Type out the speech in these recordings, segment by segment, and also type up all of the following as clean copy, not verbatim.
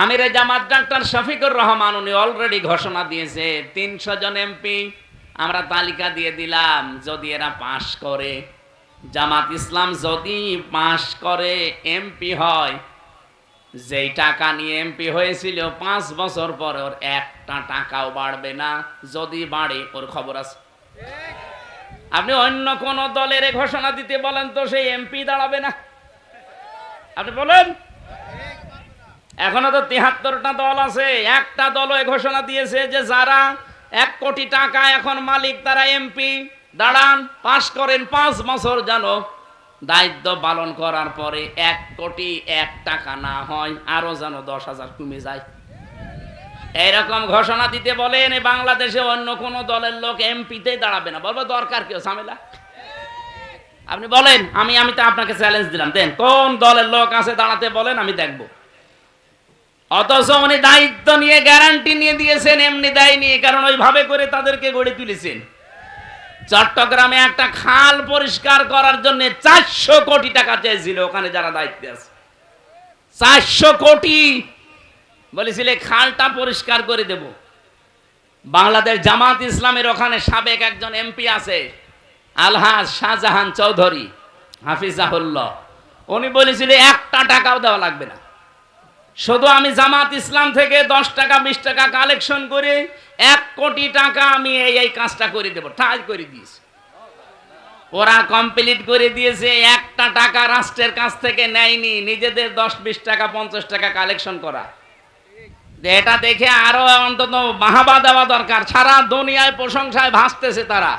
আমিরে জামাত ডাক্তার শফিকুর রহমান উনি অলরেডি ঘোষণা দিয়েছে 300 জন এমপি আমরা তালিকা দিয়ে দিলাম। যদি এরা পাশ করে, জামাত ইসলাম যদি পাশ করে এমপি হয়, যেই টাকা নিয়ে এমপি হয়েছিল 5 বছর পরে ওর একটা টাকাও বাড়বে না। যদি বাড়ে ওর খবর আছে। আপনি অন্য কোন দলের ঘোষণা দিতে বলেন তো সেই এমপি দাঁড়াবে না। আপনি বলেন, এখনো তো 73টা দল আছে, একটা দল ঘোষণা দিয়েছে যে যারা 1 কোটি টাকা এখন মালিক তারা এমপি দাঁড়ান, পাশ করেন, 5 বছর যেন দায়িত্ব পালন করার পরে 1 কোটি 1 টাকা না হয়, আরো যেন 10,000 কমে যায়। এরকম ঘোষণা দিতে বলেন। বাংলাদেশে অন্য কোন দলের লোক এমপিতে দাঁড়াবে না। বলবো দরকার কি ঝামেলা? আপনি বলেন, আমি তো আপনাকে চ্যালেঞ্জ দিলাম, দেন কোন দলের লোক আছে দাঁড়াতে বলেন, আমি দেখবো। অথচ উনি দায়িত্ব নিয়ে গ্যারান্টি নিয়ে দিয়েছেন, এমনি দেয়নি, কারণ ওইভাবে করে তাদেরকে গড়ে তুলেছেন। চট্টগ্রামে একটা খাল পরিষ্কার করার জন্য 400 কোটি টাকা চেয়েছিল ওখানে যারা দায়িত্বে আছে। 400 কোটি বলেছিলে খালটা পরিষ্কার করে দেব। বাংলাদেশ জামাত ইসলামের ওখানে সাবেক একজন এমপি আছে, আলহাজ শাহজাহান চৌধুরী হাফিজাহুল্লাহ, উনি বলেছিল 1টা টাকাও দেওয়া লাগবে না, শুধু আমি জামাত ইসলাম থেকে 10 টাকা 20 টাকা কালেকশন করে 1 কোটি টাকা আমি এই কাজটা করে দেবো। ঠাই করে দিয়েছে, ওরা কমপ্লিট করে দিয়েছে। 1টা টাকা রাষ্ট্রের কাছ থেকে নেয়নি, নিজেদের 10-20 টাকা 50 টাকা কালেকশন করা। এটা দেখে আরো অন্তত বাহাবা দেওয়া দরকার। সারা দুনিয়ায় প্রশংসায় ভাসতেছে তারা,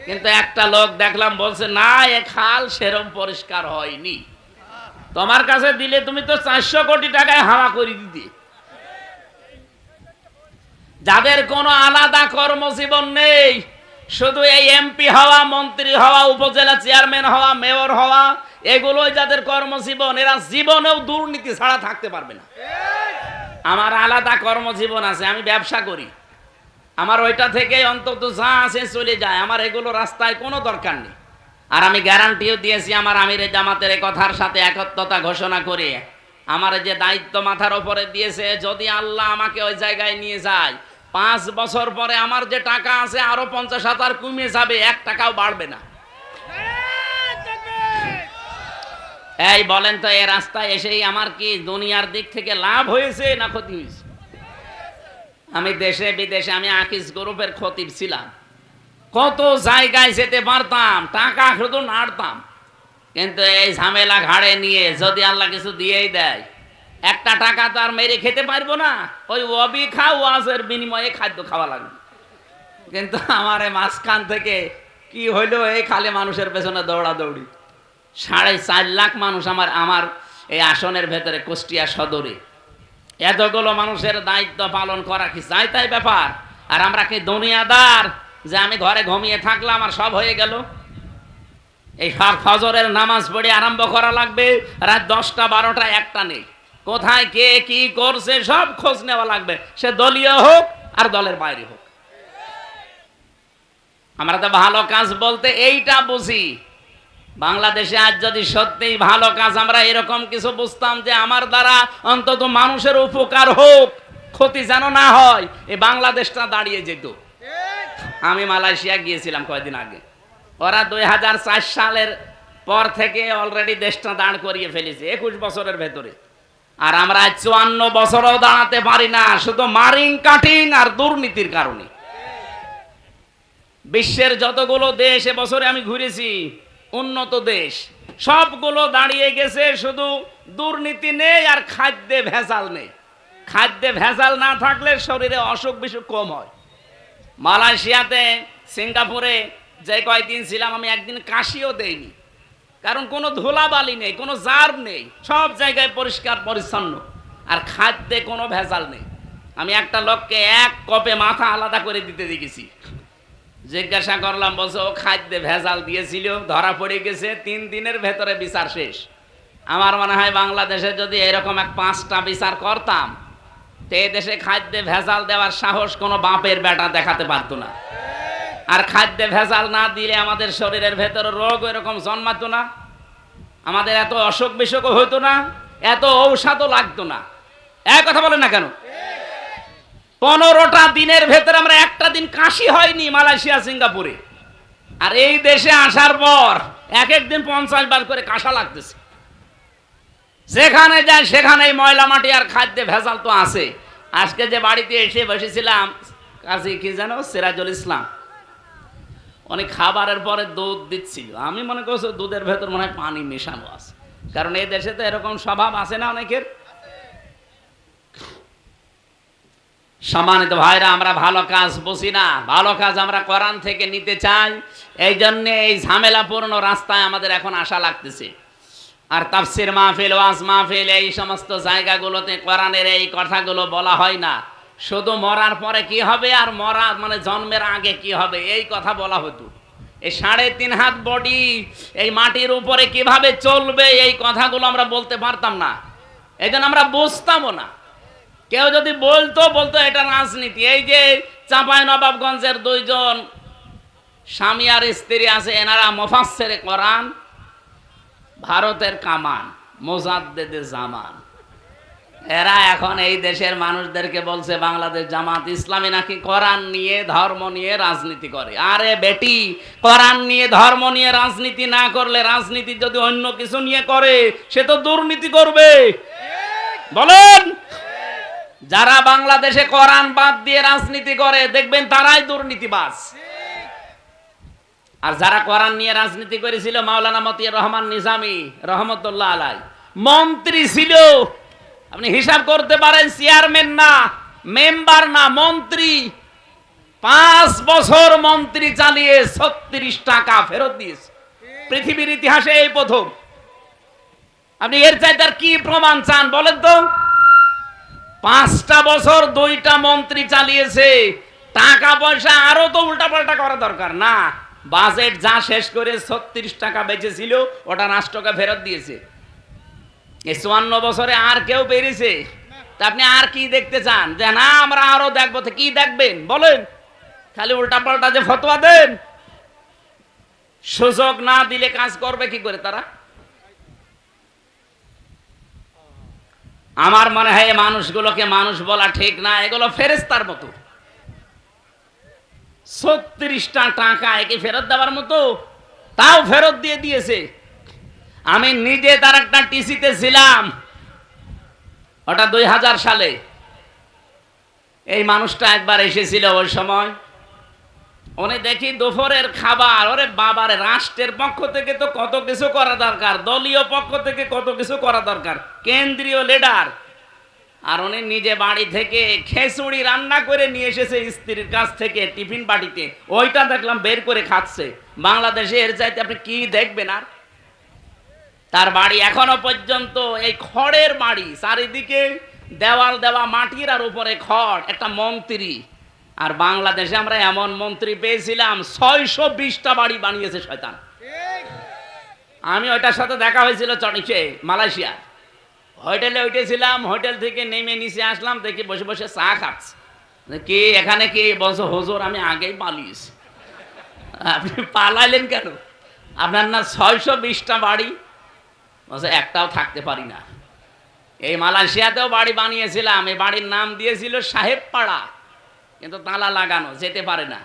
কিন্তু একটা লোক দেখলাম বলছে না, এ খাল সেরম পরিষ্কার হয়নি। তোমার কাছে দিলে তুমি তো 400 কোটি টাকায় হাওয়া করে দিতে। যাদের কোনো আলাদা কর্মজীবন নেই, শুধু এই এমপি হওয়া, মন্ত্রী হওয়া, উপজেলা চেয়ারম্যান হওয়া, মেয়র হওয়া, এগুলোই যাদের কর্মজীবন, এরা জীবনেও দুর্নীতি ছাড়া থাকতে পারবে না। আমার আলাদা কর্মজীবন আছে, আমি ব্যবসা করি, আমার ওইটা থেকে অন্তত যা আছে চলে যায়, আমার এগুলো রাস্তায় কোনো দরকার নেই। আর আমি গ্যারান্টিও দিয়েছি আমার আমিরে জামাতের কথার সাথে একত্রতা ঘোষণা করে, আমার যে দায়িত্ব মাথার উপরে দিয়েছে, যদি আল্লাহ আমাকে ওই জায়গায় নিয়ে যায়, 5 বছর পরে আমার যে টাকা আছে আরো 50,000 কমে যাবে, 1 টাকাও বাড়বে না। এই বলেন তো, এই রাস্তায় এসেই আমার কি দুনিয়ার দিক থেকে লাভ হয়েছে না ক্ষতি হয়েছে? আমি দেশে বিদেশে, আমি আকিস গ্রুপের খতিব ছিলাম, কত জায়গায় যেতে পারতাম, টাকা শুধু নাড়তাম। কিন্তু এই ঝামেলা ঘাড়ে নিয়ে যদি আল্লাহ কিছু দিয়েই দেয়, 1টা টাকা তো আর মেরে খেতে পারবো না, ওই অবিখা ওয়াজের বিনিময়ে খাদ্য খাওয়া লাগবে। কিন্তু আমার এই মাঝখান থেকে কি হইলো, এই খালি মানুষের পেছনে দৌড়াদৌড়ি। 4.5 লাখ মানুষ আমার এই আসনের ভেতরে, কুষ্টিয়া সদরে। এতগুলো মানুষের দায়িত্ব পালন করা কি চাই তাই ব্যাপার? আর আমরা কি দুনিয়াদার যে আমি ঘরে ঘুমিয়ে থাকলাম আর সব হয়ে গেল? এই ফজরের নামাজ পড়ে আরম্ভ করা লাগবে, রাত 10টা 12টা 1টা নেই, কোথায় কে কি করছে সব খোঁজ নেওয়া লাগবে, সে দলীয় হোক আর দলের বাইরে হোক। আমরা তো ভালো কাজ বলতে এইটা বুঝি। বাংলাদেশে আজ যদি সত্যিই ভালো কাজ আমরা এরকম কিছু বুঝতাম যে আমার দ্বারা অন্তত মানুষের উপকার হোক, ক্ষতি যেন না হয়, এই বাংলাদেশটা দাঁড়িয়ে যেত। আমি মালয়েশিয়া গিয়েছিলাম কয়েকদিন আগে, ওরা 2004 সালের পর থেকে অলরেডি দেশটা দাঁড় করিয়ে ফেলেছে 21 বছরের ভেতরে। আর আমরা 54 বছরও দাঁড়াতে পারি না, শুধু মারিং কাটিং আর দুর্নীতির কারণে। বিশ্বের যতগুলো দেশ এবছরে আমি ঘুরেছি, উন্নত দেশ, সবগুলো দাঁড়িয়ে গেছে, শুধু দুর্নীতি নেই আর খাদ্যে ভেজাল নেই। খাদ্যে ভেজাল না থাকলে শরীরে অসুখ বিসুখ কম হয়। মালয়েশিয়াতে, সিঙ্গাপুরে যে কয়েকদিন ছিলাম, আমি একদিন কাশিও দেইনি, কারণ কোনো ধুলাবালি নেই, কোনো জার্ম নেই, সব জায়গায় পরিষ্কার পরিচ্ছন্ন, আর খাদ্যে কোনো ভেজাল নেই। আমি একটা লোককে 1 কপে মাথা আলাদা করে দিতে দেখেছি, জিজ্ঞাসা করলাম, বলছে ও খাদ্যে ভেজাল দিয়েছিল, ধরা পড়ে গেছে, 3 দিনের ভেতরে বিচার শেষ। আমার মনে হয় বাংলাদেশে যদি এরকম 5টা বিচার করতাম, তো এই দেশে খাদ্যে ভেজাল দেওয়ার সাহস কোনো বাপের বেটা দেখাতে পারতো না। আর খাদ্যে ভেজাল না দিলে আমাদের শরীরের ভেতরে রোগ এরকম জন্মাতো না, আমাদের এত অসুখ বিসুখ হতো না, এত ঔষধও লাগতো না। এক কথা বলেন না কেন? 15টা দিনের ভেতরে আমরা একটা দিন কাশি হয়নি মালয়েশিয়া সিঙ্গাপুরে, আর এই দেশে আসার পর এক একদিন 50 বার করে কাশা লাগতেছে। যেখানে যায় সেখানেই ময়লা মাটি আর খাদ্যে ভেজাল তো আছে। আজকে যে বাড়িতে এসে বসেছিলাম, কাজী কি জানো, সিরাজুল ইসলাম, অনেক খাবারের পরে দুধ দিচ্ছিল। আমি মনে করছি দুধের ভেতর মনে হয় পানি মেশানো আছে, কারণ এই দেশে তো এরকম স্বভাব আছে না অনেকের। সম্মানিত ভাইরা, আমরা ভালো কাজ বুঝি না, ভালো কাজ আমরা কোরআন থেকে নিতে চাই। এই জন্যে এই ঝামেলাপূর্ণ রাস্তায় আমাদের এখন আশা লাগতেছে। আর তাফসির মাহফিল, ওয়াজ মাহফিল, এই সমস্ত জায়গাগুলোতে কোরআনের এই কথাগুলো বলা হয় না। শুধু মরার পরে কি হবে আর মরা মানে জন্মের আগে কি হবে এই কথা বলা হতো। এই 3.5 হাত বডি এই মাটির উপরে কিভাবে চলবে এই কথাগুলো আমরা বলতে পারতাম না, এই জন্য আমরা বুঝতামও না। কেউ যদি বলতো এটা রাজনীতি। এই যে চাঁপাইনবাবগঞ্জের 2 জন স্বামী আর স্ত্রী আছে, এনারা মুফাসসিরে কোরআন, ভারতের কামান, মুজাদ্দেদে জামান। এরা এখন এই দেশের মানুষদেরকে বলছে বাংলাদেশ জামাত ইসলামী নাকি কোরআন নিয়ে ধর্ম নিয়ে রাজনীতি করে। আরে বেটি, কোরআন নিয়ে ধর্ম নিয়ে রাজনীতি না করলে, রাজনীতি যদি অন্য কিছু নিয়ে করে সে তো দুর্নীতি করবে। বলেন, যারা বাংলাদেশে কোরআন বাদ দিয়ে রাজনীতি করে দেখবেন তারাই দুর্নীতিবাজ। আর যারা কোরআন নিয়ে রাজনীতি করেছিল, মাওলানা মতিয়ার রহমান নিজামী রহমতুল্লাহ আলাই মন্ত্রী ছিল। আপনি হিসাব করতে পারেন, চেয়ারম্যান না, মেম্বার না, মন্ত্রী। 5 বছর মন্ত্রী চালিয়ে 36 টাকা ফেরত দিয়েছে। পৃথিবীর ইতিহাসে এই প্রথম। আপনি এর চাইতে আর কি প্রমাণ চান বলেন তো? 5টা বছর 2টা মন্ত্রী চালিয়েছে। টাকা পয়সা আরো তো উল্টাপাল্টা করা দরকার না। বাজেট যা শেষ করে 36 টাকা বেঁচেছিল ওটা রাষ্ট্রকে ফেরত দিয়েছে। এই 54 বছরে আর কেউ পেরেছে? তা আপনি আর কি দেখতে চান? যে না আমরা আরো দেখবো, তো কি দেখবেন বলেন? খালি উল্টাপাল্টা যে ফতোয়া দেন। সুযোগ না দিলে কাজ করবে কি করে তারা? আমার মনে হয় মানুষগুলোকে মানুষ বলা ঠিক না, এগুলো ফেরেশতার মতো। 36টা টাকা একে ফেরত দেওয়ার মতো, তাও ফেরত দিয়ে দিয়েছে। আমি নিজে তার একটা টিসিতে ছিলাম, ওটা 2000 সালে। এই মানুষটা একবার এসেছিল ওই সময়। উনি দেখি দুপুরের খাবার, ওরে বাবারে, রাষ্ট্রের পক্ষ থেকে তো কত কিছু করা দরকার, দলীয় পক্ষ থেকে কত কিছু করা দরকার, কেন্দ্রীয় লিডার। আর উনি নিজে বাড়ি থেকে খিচুড়ি রান্না করে নিয়ে এসেছে স্ত্রীর কাছ থেকে টিফিন বাটিতে, ওইটা দেখলাম বের করে খাচ্ছে। বাংলাদেশে এর চাইতে আপনি কি দেখবেন? আর তার বাড়ি এখনো পর্যন্ত এই খড়ের বাড়ি, চারিদিকে দেওয়াল দেওয়া মাটির আর উপরে খড়, একটা মন্ত্রী। আর বাংলাদেশে আমরা এমন মন্ত্রী পেয়েছিলাম 620টা বাড়ি বানিয়েছে শয়তান। আমি ওইটার সাথে দেখা হয়েছিল চটিশে, মালয়েশিয়া। হোটেলে উঠেছিলাম, হোটেল থেকে নেমে নিচে আসলাম, দেখি বসে বসে চা খাচ্ছে। কি এখানে কি বলছো? হুজুর আমি আগেই পালিয়েছি। আপনি পালাইলেন কেন? আপনার না 620টা বাড়ি? বলছে একটাও থাকতে পারি না। এই মালয়েশিয়াতেও বাড়ি বানিয়েছিলাম, এই বাড়ির নাম দিয়েছিল সাহেব পাড়া, কিন্তু তালা লাগানো, যেতে পারে না।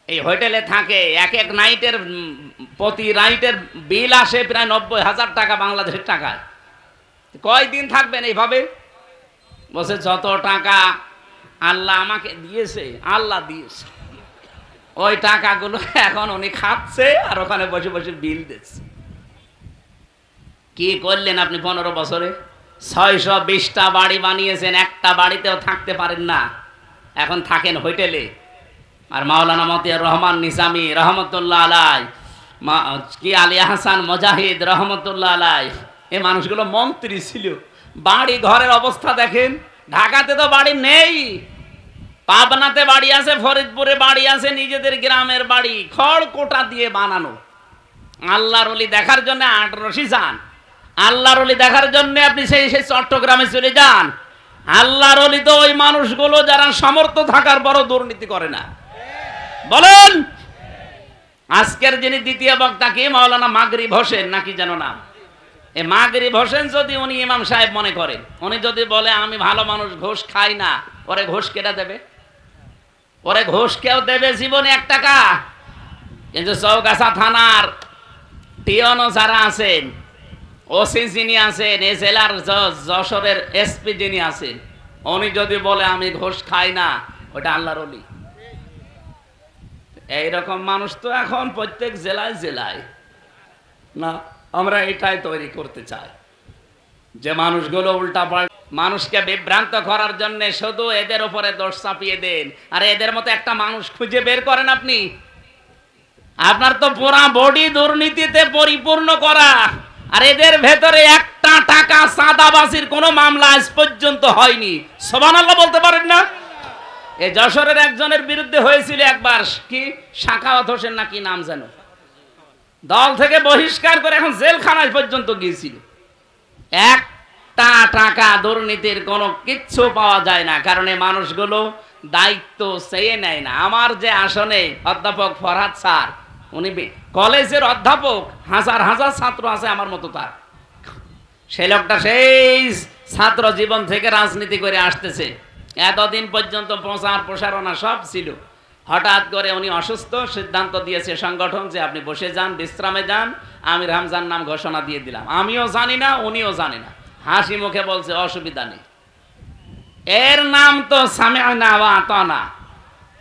এই হোটেলে থাকে, এক এক নাইটের প্রতি নাইটের বিল আসে প্রায় 90,000 টাকা বাংলাদেশের টাকায়। কয়দিন থাকবেন এইভাবে? বলছে যত টাকা আল্লাহ আমাকে দিয়েছে, আল্লাহ দিয়েছে, ওই টাকাগুলো এখন উনি খাচ্ছে আর ওখানে বসে বসে বিল দিচ্ছে। কি করলেন আপনি 15 বছরে? 620টা বাড়ি বানিয়েছেন, একটা বাড়িতেও থাকতে পারেন না, এখন থাকেন হোটেলে। আর মাওলানা মতিয়ার রহমান নিজামী রহমতুল্লাহ আলাই, কি আলী হাসান মুজাহিদ রহমতুল্লাহ আলাই, এই মানুষগুলো মন্ত্রী ছিল। বাড়ি ঘরের অবস্থা দেখেন। ঢাকাতে তো বাড়ি নেই, পাবনাতে বাড়ি আছে, ফরিদপুরে বাড়ি আছে, নিজেদের গ্রামের বাড়ি খড় কোটা দিয়ে বানানো। আল্লাহর ওলি দেখার জন্য আটরশি যান, আল্লাহর ওলি দেখার জন্য আপনি সেই চট্টগ্রামে চলে যান। আল্লাহর ওলি তো ওই মানুষগুলো যারা সামর্থ্য থাকার বড় দুর্নীতি করে না। বলেন, আজকের যিনি দ্বিতীয় বক্তা কি? মাওলানা মাগরিব হোসেন নাকি যেন নাম। এই মাগরিব হোসেন যদি উনি ইমাম সাহেব মনে করেন, উনি যদি বলে আমি ভালো মানুষ, ঘুষ খাই না, ওরে ঘুষ কেটা দেবে? ওরে ঘুষ কেউ দেবে জীবনে 1 টাকা? কিন্তু চৌগাছা থানার টিওনো যারা আছেন, ওসি যিনি আছেন, এই জেলার যশোরের এসপি যিনি আছেন, উনি যদি বলে আমি ঘুষ খাই না, ওটা আল্লাহর ওলি। এইরকম মানুষ তো এখন প্রত্যেক জেলায় জেলায় না। আমরা এটাই তৈরি করতে চাই যে মানুষগুলো উল্টাপাল্টা মানুষকে বিভ্রান্ত করার জন্য শুধু এদের উপরে দোষ চাপিয়ে দেন। আর এদের মতো একটা মানুষ খুঁজে বের করেন আপনি। আপনার তো পুরা বডি দুর্নীতিতে পরিপূর্ণ করা, আর এদের ভেতরে 1 টাকা চাঁদাবাজির কোনো মামলা আজ পর্যন্ত হয়নি। সুবহানাল্লাহ বলতে পারেন না? এই যশোরের একজনের বিরুদ্ধে হয়েছিল একবার, কি সাখাওয়াত হোসেন নাকি নাম যেন, দল থেকে বহিষ্কার করে এখন জেলখানায় পর্যন্ত গিয়েছিল। 1 টাকা দুর্নীতির কোনো কিচ্ছু পাওয়া যায় না, কারণ এই মানুষগুলো দায়িত্ব চেয়ে নেয় না। আমার যে আসনে অধ্যাপক ফরহাদ স্যার, উনি কলেজের অধ্যাপক, হাজার হাজার ছাত্র আছে আমার মতো তার। সেই লোকটা সেই ছাত্র জীবন থেকে রাজনীতি করে আসতেছে, এতদিন পর্যন্ত প্রচার প্রসারণা সব ছিল। হঠাৎ করে উনি অসুস্থ, সিদ্ধান্ত দিয়েছে সংগঠন যে আপনি বসে যান, বিশ্রামে যান, আমির হামজার নাম ঘোষণা দিয়ে দিলাম। আমিও জানি না, উনিও জানি না, হাসি মুখে বলছে অসুবিধা নেই। এর নাম তো সামি'না ওয়া আতানা।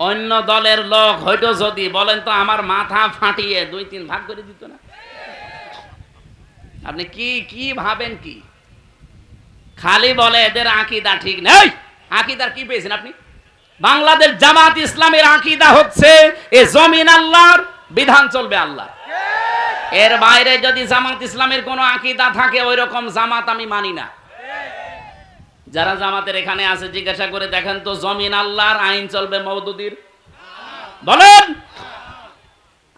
অন্য দলের লোক হয়তো যদি বলেন তো আমার মাথা ফাটিয়ে 2-3 ভাগ করে দিত না। আপনি কি ভাবেন? কি খালি বলে এদের আকীদা ঠিক নেই। আকীদার কি পেয়েছেন আপনি? বাংলাদেশ জামাত ইসলামের আকীদা হচ্ছে এ জমিন আল্লাহর, বিধান চলবে আল্লাহ। এর বাইরে যদি জামাত ইসলামের কোনো আকীদা থাকে, ওই রকম জামাত আমি মানি না। যারা জামাতের এখানে আছে জিজ্ঞাসা করে দেখেন তো, জমিন আল্লাহর, আইন চলবে মওদুদির? বলেন।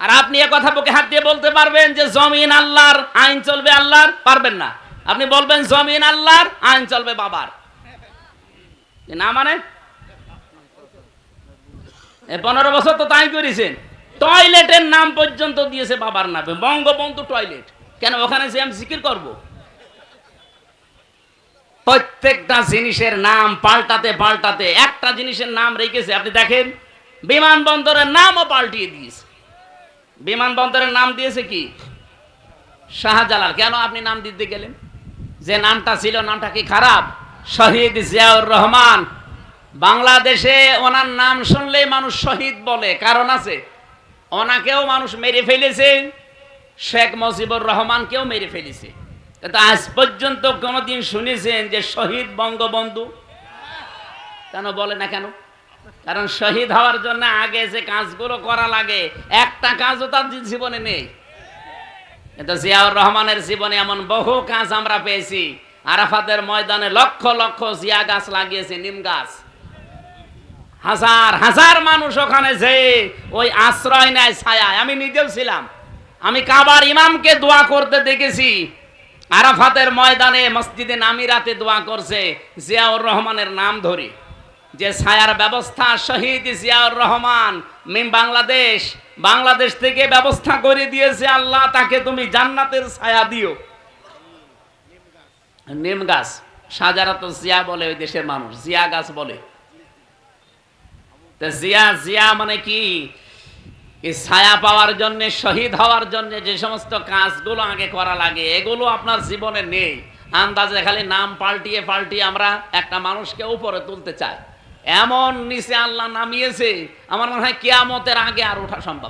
আর আপনি এ কথা বুকে হাত দিয়ে বলতে পারবেন যে জমিন আল্লাহর, আইন চলবে আল্লাহর? পারবেন না। আপনি বলবেন জমিন আল্লাহর, আইন চলবে বাবার। না মানে 15 বছর তো তাই করেছেন। টয়লেটের নাম পর্যন্ত দিয়েছে বাবার নামে, বঙ্গবন্ধু টয়লেট। কেন? ওখানে যে আমি জিকির করব? প্রত্যেকটা জিনিসের নাম পাল্টাতে পাল্টাতে একটা জিনিসের নাম রেখেছে। আপনি দেখেন বিমানবন্দরের নামও পাল্টিয়ে দিয়েছে। বিমানবন্দরের নাম দিয়েছে কি? শাহজালাল। কেন আপনি নাম দিতে গেলেন? যে নামটা ছিল, নামটা কি খারাপ? শহীদ জিয়াউর রহমান। বাংলাদেশে ওনার নাম শুনলেই মানুষ শহীদ বলে, কারণ আছে। ওনাকেও মানুষ মেরে ফেলেছে, শেখ মুজিবুর রহমানকেও মেরে ফেলেছে, কিন্তু আজ পর্যন্ত কোনদিন শুনেছেন যে শহীদ বঙ্গবন্ধু? কেন বলে না? কেন? কারণ শহীদ হওয়ার জন্য আগে যে কাজগুলো করা লাগে, একটা কাজও তার জীবনে নেই। কিন্তু জিয়াউর রহমানের জীবনে এমন বহু কাজ আমরা পেয়েছি। আরাফাতের ময়দানে লক্ষ লক্ষ জিয়া গাছ লাগিয়েছে, নিম গাছ। হাজার হাজার মানুষ ওখানে যে ওই আশ্রয় নেয়, ছায়া। আমি নিজেও ছিলাম। আমি কাবার ইমামকে দোয়া করতে দেখেছি। আরাফাতের ময়দানে মসজিদে নামিরাতে দোয়া করছে জিয়াউর রহমানের নাম ধরে, যে ছায়ার ব্যবস্থা শহীদ জিয়াউর রহমান বাংলাদেশ, বাংলাদেশ থেকে ব্যবস্থা করে দিয়েছে আল্লাহ, তাকে তুমি জান্নাতের ছায়া দিও। নিম গাছ। সাজারাত জিয়া বলে ওই দেশের মানুষ, জিয়া গাছ বলে। জিয়া জিয়া মানে কি? এই ছায়া পাওয়ার জন্য, শহীদ হওয়ার জন্য যে সমস্ত কাজগুলো আগে করা লাগে, এগুলো আপনার জীবনে নেই। আন্দাজে খালি নাম পাল্টিয়ে পাল্টিয়ে আমরা একটা মানুষকে উপরে তুলতে চাই। এমন নিচে আল্লাহ নামিয়েছে, আমার মনে হয় কিয়ামতের আগে আর ওঠা সম্ভব